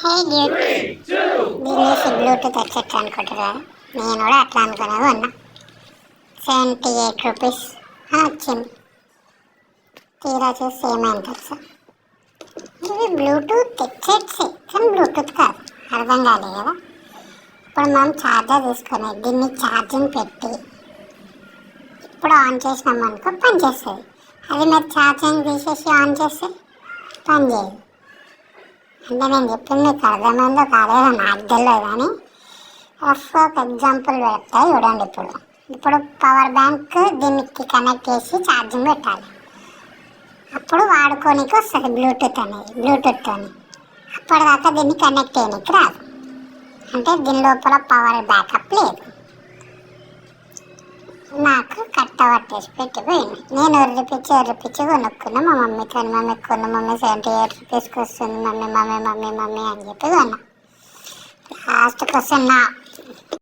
హే dude, దీన్ని Bluetooth headset అనుకుంటారా? నేను కూడా అట్లా అనుకునే కొన్నా. 78 రూపీస్ వచ్చింది. తీరా చూసి ఏమైంది తెలుసా? ఇవి బ్లూటూత్ హెడ్సెట్సే కానీ బ్లూటూత్ కాదు. అర్థం కాలేదు కదా. ఇప్పుడు మనం ఛార్జర్ తీసుకొని దీన్ని ఛార్జింగ్ పెట్టి ఇప్పుడు ఆన్ చేసినాం అనుకో పని చేస్తుంది. అది మీరు ఛార్జింగ్ తీసేసి ఆన్ చేస్తే పని చేయదు. అంటే నేను చెప్పింది మీకు అర్థమైందో కాలేదో నాకు తెలియదు, కానీ ఒక ఎగ్జాంపుల్ పెడతా చూడండి. ఇప్పుడు పవర్ బ్యాంక్ దీనికి కనెక్ట్ చేసి ఛార్జింగ్ పెట్టాలి. అప్పుడు వాడుకోనికి వస్తుంది బ్లూటూత్ అని. అప్పటిదాకా దీన్ని కనెక్ట్ చేయడానికి రాదు. అంటే దీని లోపల పవర్ బ్యాకప్ లేదు. నాకు కట్ట పట్టేసి పెట్టిపోయింది. నేను ఎర్రిపిచ్చి కొనుక్కున్నా మా మమ్మీతో. మమ్మీ 78 రూపీస్కి వస్తుంది మమ్మీ అని చెప్పి కొన్నా. లాస్ట్కి వస్తున్నా